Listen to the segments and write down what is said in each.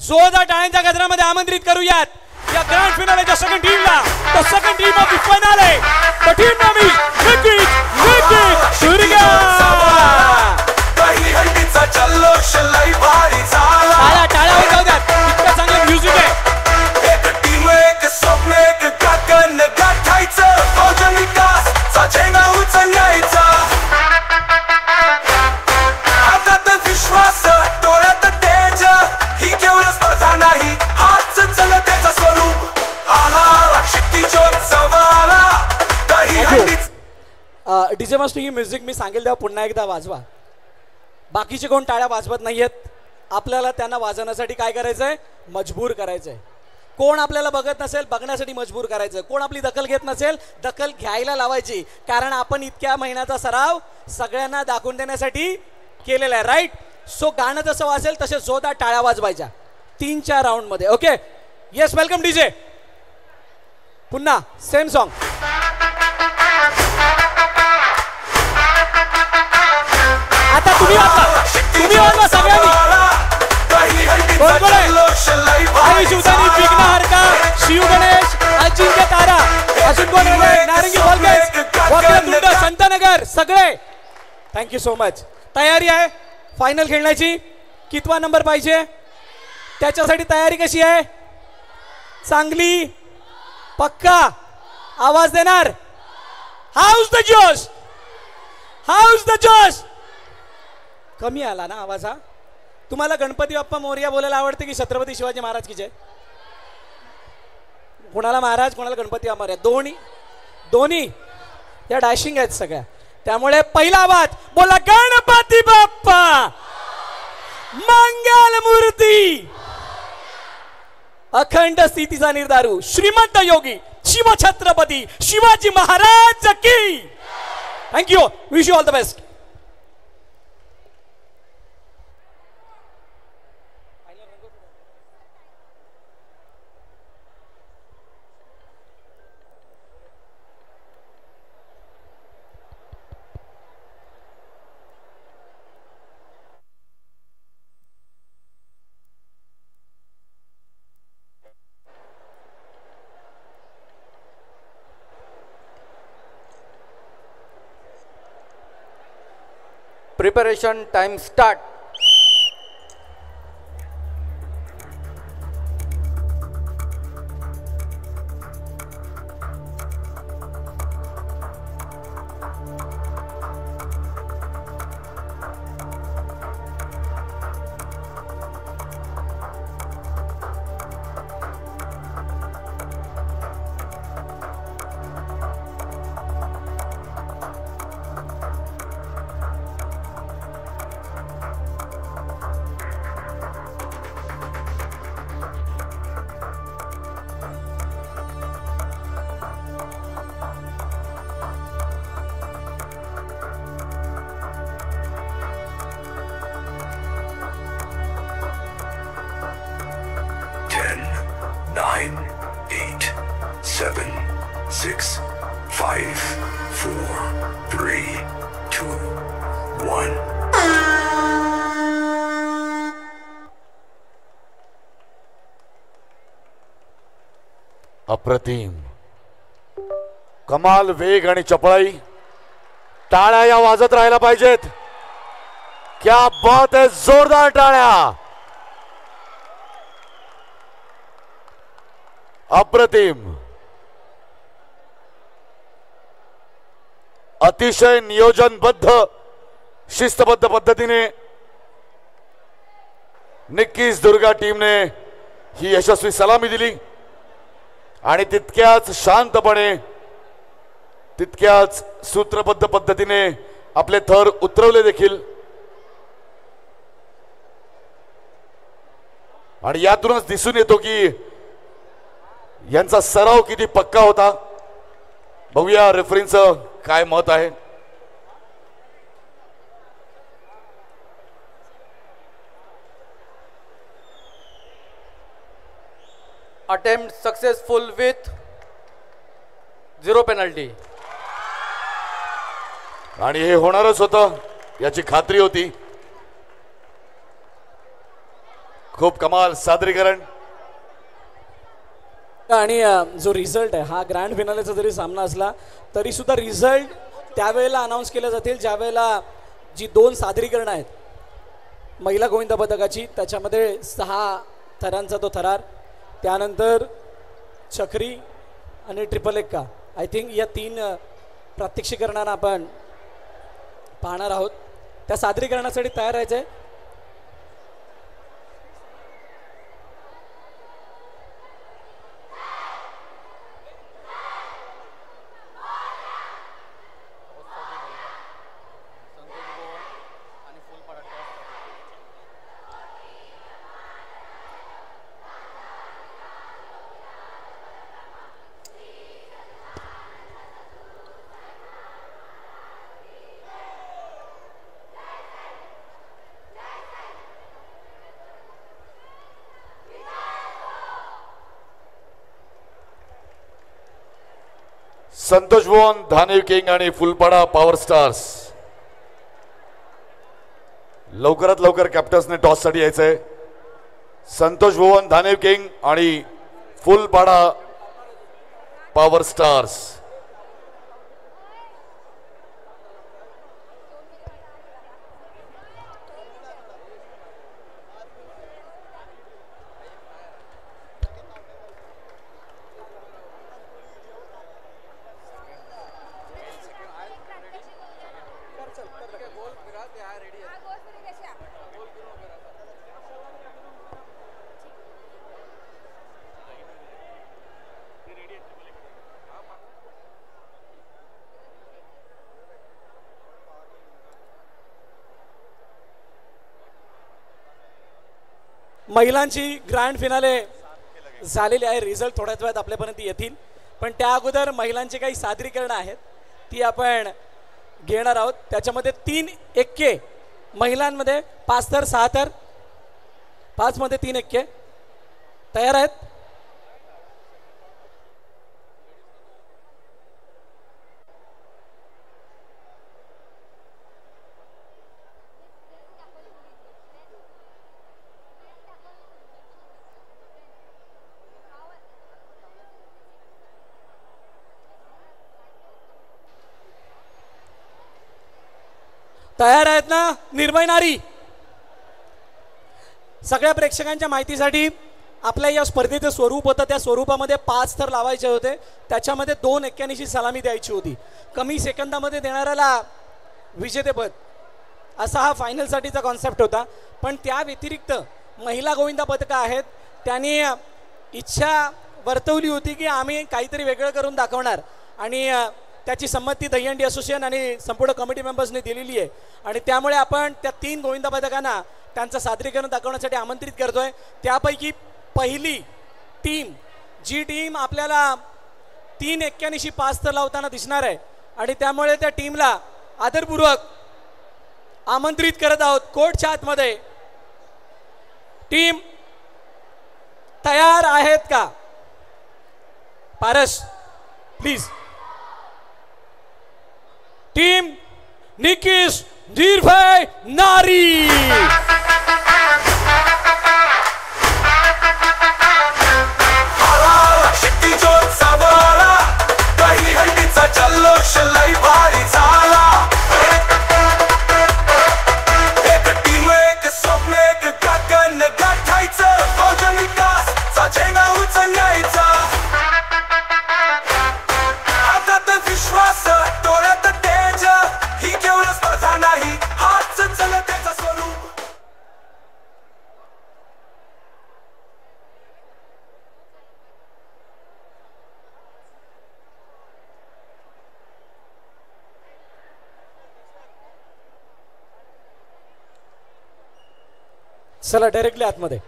जोरदार टाळ्यांच्या गजरामध्ये आमंत्रित करूयात या ग्रँड फिनालेच्या सेकंड टीमला. The second team of the finale, the team name is Vicky Durga. टाळ्या टाळ्या होत जाऊ द्यात, इतकं चांगलं म्युझिक आहे. डीजे मास्टर ही म्युझिक मी सांगेल तेव्हा पुन्हा एकदा वाजवा. बाकीचे कोण टाळ्या वाजवत नाहीयेत, आपल्याला त्यांना वाजवण्यासाठी काय करायचंय, मजबूर करायचंय. कोण आपल्याला बघत नसेल बघण्यासाठी मजबूर करायचं, कोण आपली दखल घेत नसेल दखल घ्यायला लावायची. कारण आपण इतक्या महिन्याचा सराव सगळ्यांना दाखवून देण्यासाठी केलेला आहे, राईट. सो गाणं जसं वाजेल तसे जोरदार टाळ्या वाजवायच्या 3-4 राऊंड मध्ये. Okay, yes, welcome DJ. पुन्हा सेम सॉन्ग. आता तुम्ही वाजवा सगळ्यांनी. आई शिवतानी, विघ्नहर्ता, शिव गणेश, अजिंक्य तारा, अजून कोण, नारंगी वॉलगेट, संतनगर, सगळे थँक्यू सो मच. तयारी आहे फायनल खेळण्याची. कितवा नंबर पाहिजे त्याच्यासाठी तयारी कशी आहे, चांगली, पक्का आवाज देणार. हाऊस द जोश, हाऊस द जोश. कमी आला ना आवाज हा. तुम्हाला गणपती बाप्पा मोरया बोलायला आवडते की छत्रपती शिवाजी महाराज की जय? कोणाला महाराज, कोणाला गणपती बाप्पा मोरया, दोन्ही या डॅशिंग आहेत सगळ्या. त्यामुळे पहिला आवाज बोला गणपती बाप्पा मंगल मूर्ती. अखंड स्थितीचा निर्धारू श्रीमंत योगी शिव छत्रपती शिवाजी महाराज की. Thank you, wish you all the best. Preparation time start. अप्रतिम, कमाल वेग आणि चपळाई. टाळ्या या वाजत राहायला पाहिजेत. क्या बात है, जोरदार टाळ्या. अप्रतिम, अतिशय नियोजनबद्ध शिस्तबद्ध पद्धतीने निक्कीज दुर्गा टीमने ही यशस्वी सलामी दिली आणि तितक्याच शांतपणे तितक्याच सूत्रबद्ध पद्धतीने आपले थर उतरवले देखील. आणि यातूनच दिसून येतो की यांचा सराव किती पक्का होता. बघूया रेफरींचं काय मत आहे. Attempt successful with 0 penalty. आणि हे होणारच होतं याची खात्री होती. खूप कमाल सादरीकरण. आणि जो रिझल्ट आहे हा ग्रँड फिनालेचा जरी सामना असला तरी सुद्धा रिझल्ट त्यावेळेला अनाऊन्स केले जातील ज्यावेळेला जी 2 सादरीकरणं आहेत महिला गोविंदा पदकाची, त्याच्यामध्ये 6 थरांचा तो थरार, त्यानंतर चक्री आणि ट्रिपल एक्का. आय थिंक या 3 प्रात्यक्षिकरणांना आपण पाहणार आहोत. त्या सादरीकरणासाठी तयार राहायचं आहे. संतोष भुवन धानिव किंग आणि फुलपाडा पॉवर स्टार्स. लवकरात लवकर कॅप्टन्सने टॉस साठी यायचंय. संतोष भुवन धानिव किंग आणि फुलपाडा पॉवर स्टार्स. महिलांची ग्रँड फिनाले झालेली आहे. रिझल्ट थोड्याच वेळात आपल्यापर्यंत येतील, पण त्या अगोदर महिलांची काही सादरीकरणं आहेत ती आपण घेणार आहोत. त्याच्यामध्ये 3 एक्के महिलांमध्ये, 5 थर 6 थर, 5 मध्ये 3 एक्के तयार आहेत. तयार आहेत ना निर्भय नारी? सगळ्या प्रेक्षकांच्या माहितीसाठी आपल्या या स्पर्धेचं स्वरूप होतं, त्या स्वरूपामध्ये 5 थर लावायचे होते, त्याच्यामध्ये 2 एक्क्यांनीची सलामी द्यायची होती. कमी सेकंदामध्ये देणाऱ्याला विजेतेपद असा हा फायनलसाठीचा कॉन्सेप्ट होता. पण त्या व्यतिरिक्त महिला गोविंदा पदकं आहेत, त्यांनी इच्छा वर्तवली होती की आम्ही काहीतरी वेगळं करून दाखवणार आणि त्याची संमती दहीहंडी असोसिएशन आणि संपूर्ण कमिटी मेंबर्सने दिलेली आहे. आणि त्यामुळे आपण त्या 3 गोविंदा पदकांना त्यांचं सादरीकरण दाखवण्यासाठी आमंत्रित करतोय. त्यापैकी पहिली टीम, जी टीम आपल्याला 3 एक्क्यांनीशी 5 थर लावताना दिसणार आहे, आणि त्यामुळे त्या टीमला आदरपूर्वक आमंत्रित करत आहोत कोर्टच्या आतमध्ये. टीम तयार आहेत का? पारस प्लीज. टीम निकिश निर्भय नारी. जल्लोष लई भारी झाला. एक टीम, एक स्वप्न, एक गगन गाठायचं, फौजन विकासचा झेंडा उचलायचा. हातात विश्वास, डोळ्यात तेज, ही केवळ स्पर्धा नाही, हाच जनतेचा स्वरूप. चला डायरेक्टली आतमध्ये.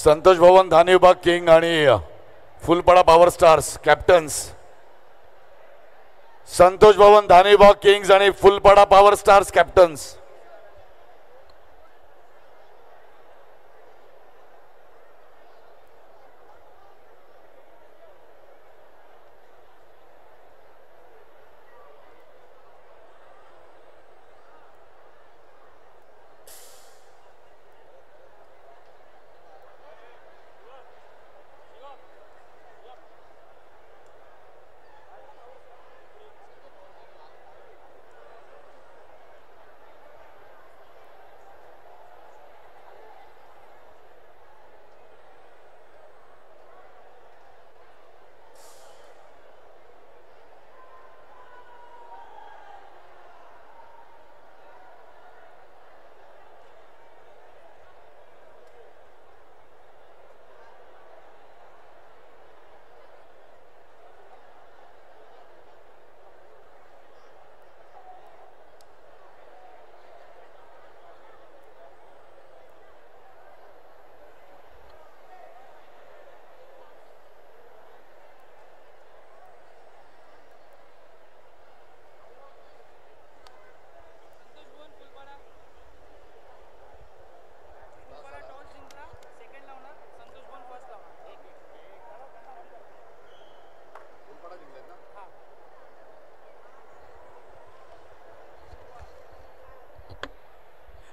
संतोष भवन धाने विभाग किंग आणि फुलपाडा पॉवर स्टार्स कॅप्टन्स. संतोष भवन धाने विभाग किंग्स आणि फुलपाडा पॉवर स्टार्स कॅप्टन्स.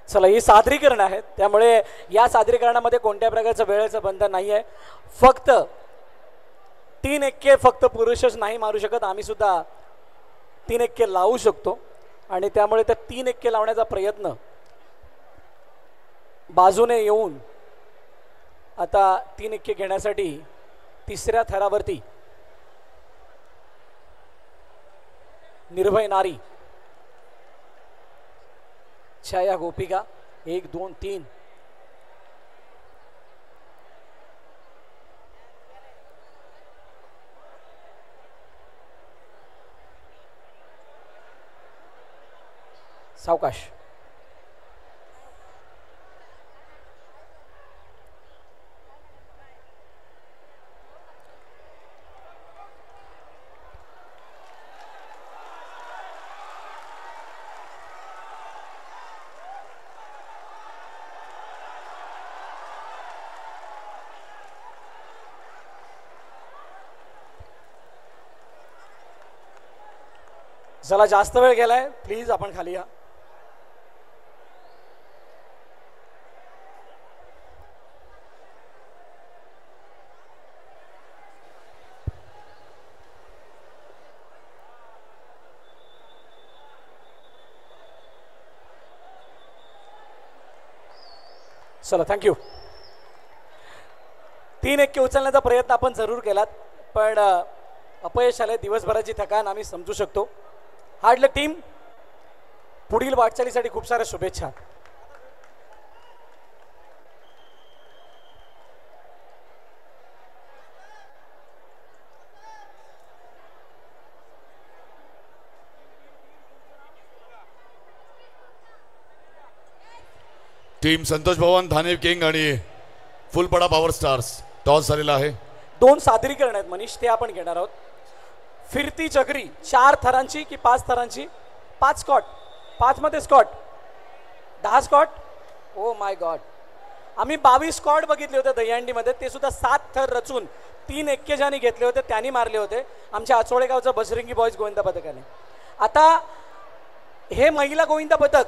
चला ही सादरीकरण आहे, त्यामुळे या सादरीकरणामध्ये कोणत्या प्रकारचं वेळेचं बंधन नाही आहे. फक्त 3 एक्के फक्त पुरुषच नाही मारू शकत, आम्ही सुद्धा 3 एक्के लावू शकतो. आणि त्यामुळे त्या 3 एक्के लावण्याचा प्रयत्न बाजूने येऊन आता 3 एक्के घेण्यासाठी तिसऱ्या थरावरती निर्भय नारी छाया गोपिका 1 2 3. सावकाश. चला जास्त वेळ गेलाय, प्लीज आपण खाली या. चला थँक्यू. 3 एक्के उचलण्याचा प्रयत्न आपण जरूर केलात, पण अपयश आले. दिवसभराची थकान आम्ही समजू शकतो. हार्डल टीम पुढील वाटचालीसाठी खूप साऱ्या शुभेच्छा. टीम संतोष भवन धाने किंग आणि फुलपाडा पॉवर स्टार्स टॉस झालेला आहे. 2 सादरीकरण आहेत मनीष, ते आपण घेणार आहोत. फिरती चक्री 4 थरांची की 5 थरांची? 5 स्कॉट. 5 मध्ये squat 10 squat. Oh my god. आम्ही 22 स्कॉट बघितले होते दहीहंडीमध्ये, ते सुद्धा 7 थर रचून 3 एक्के ज्यांनी घेतले होते त्यांनी मारले होते आमच्या आचोळे गावचं बजरंगी बॉयज गोविंदा पथकाने. आता हे महिला गोविंदा पथक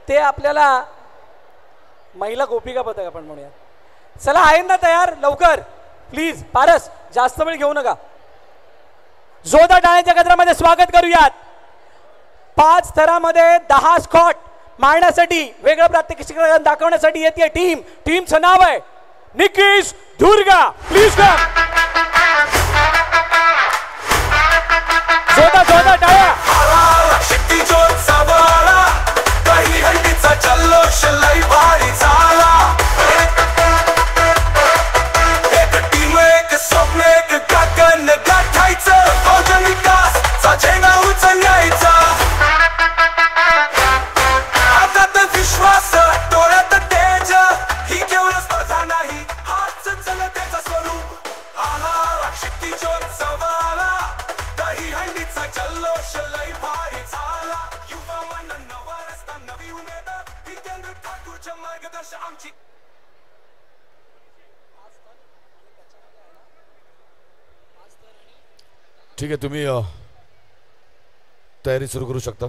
ते आपल्याला महिला गोपिका पथक आपण म्हणूया. चला आहे ना तयार? लवकर प्लीज. पारस जास्त वेळ घेऊ नका. जोरदार टाळ्यांच्या गजरामध्ये स्वागत करूयात. 5 थरामध्ये 10 स्कॉट मारण्यासाठी, वेगळं प्रात्यक्षिक दाखवण्यासाठी येते टीम. टीमचं नाव आहे निकीश दुर्गा. Please come. जोरदार टाळ्या. शेट्टी जोत सावळा दहीहंडीचा जल्लोष लई भारी झाला. एक टीम एक स्वप्न एक गगन गाठायचं, फौजन विकासचा झेंडा उचलायचा. आता तर विश्वास डोळ्यात तेज ही केवळ स्पर्धा मार्गदर्शन आमची ठीक आहे, तुम्ही तयारी सुरू करू शकता.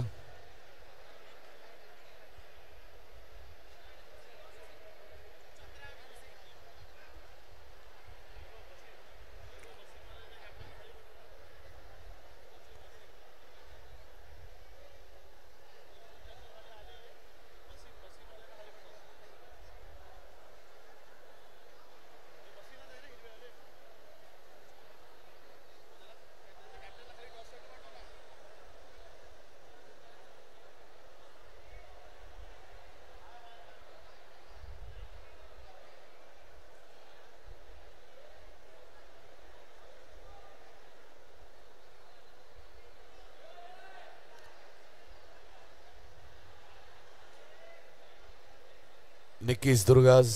निकीस दुर्गाज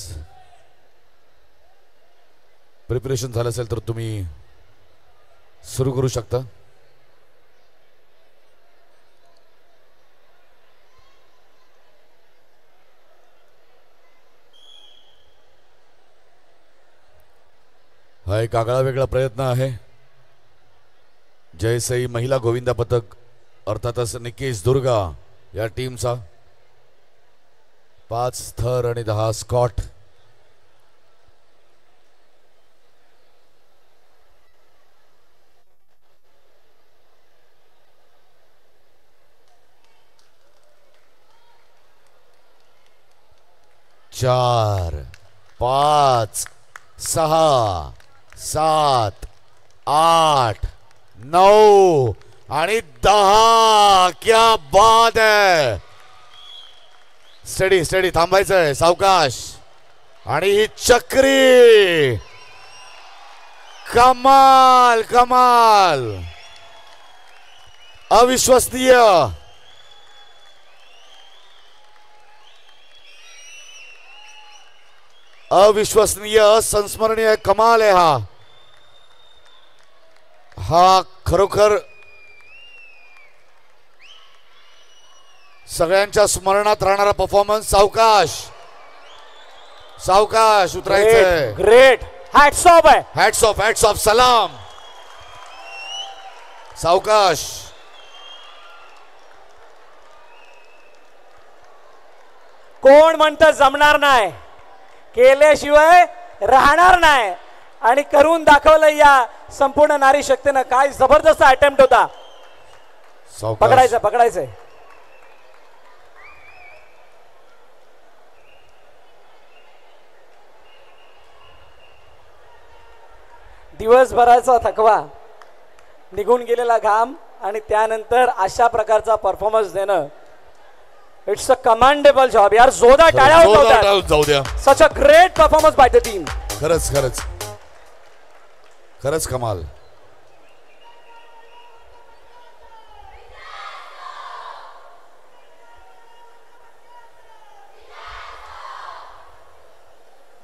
प्रिपरेशन झालं असेल तर तुम्ही सुरू करू शकता. हा एक आगळा वेगळा प्रयत्न आहे. जयसई महिला गोविंदा पथक अर्थातच निकीस दुर्गा या टीमचा 5 थर आणि 10 स्कॉट. चार 5 6 7 8 9 आणि 10. क्या बात है. स्टडी स्टडी थांबायचंय, सावकाश. आणि ही चक्री, कमाल कमाल, अविश्वसनीय. अविश्वसनीय, संस्मरणीय, कमाल आहे हा. हा खरोखर सगळ्यांच्या स्मरणात राहणारा परफॉर्मन्स. सावकाश सावकाश उतरायचंय. ग्रेट. हॅट्स ऑफ आहे. हॅट्स ऑफ, हॅट्स ऑफ, सलाम. सावकाश. कोण म्हणतं जमणार नाही, केल्याशिवाय राहणार नाही. आणि करून दाखवलं या संपूर्ण नारी शक्तीनं. काय जबरदस्त अटेम्प्ट होता. पकडायचं पकडायचंय. दिवसभराचा थकवा, निघून गेलेला घाम आणि त्यानंतर अशा प्रकारचा परफॉर्मन्स देणं, इट्स अ कमांडेबल जॉब यार. जोरदार टाळ्या जाऊ द्या. Such a great performance by the team. खरंच खरंच खरंच कमाल.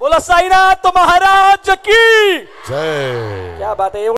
बोला साईनाथ महाराज की जय. क्या बात है.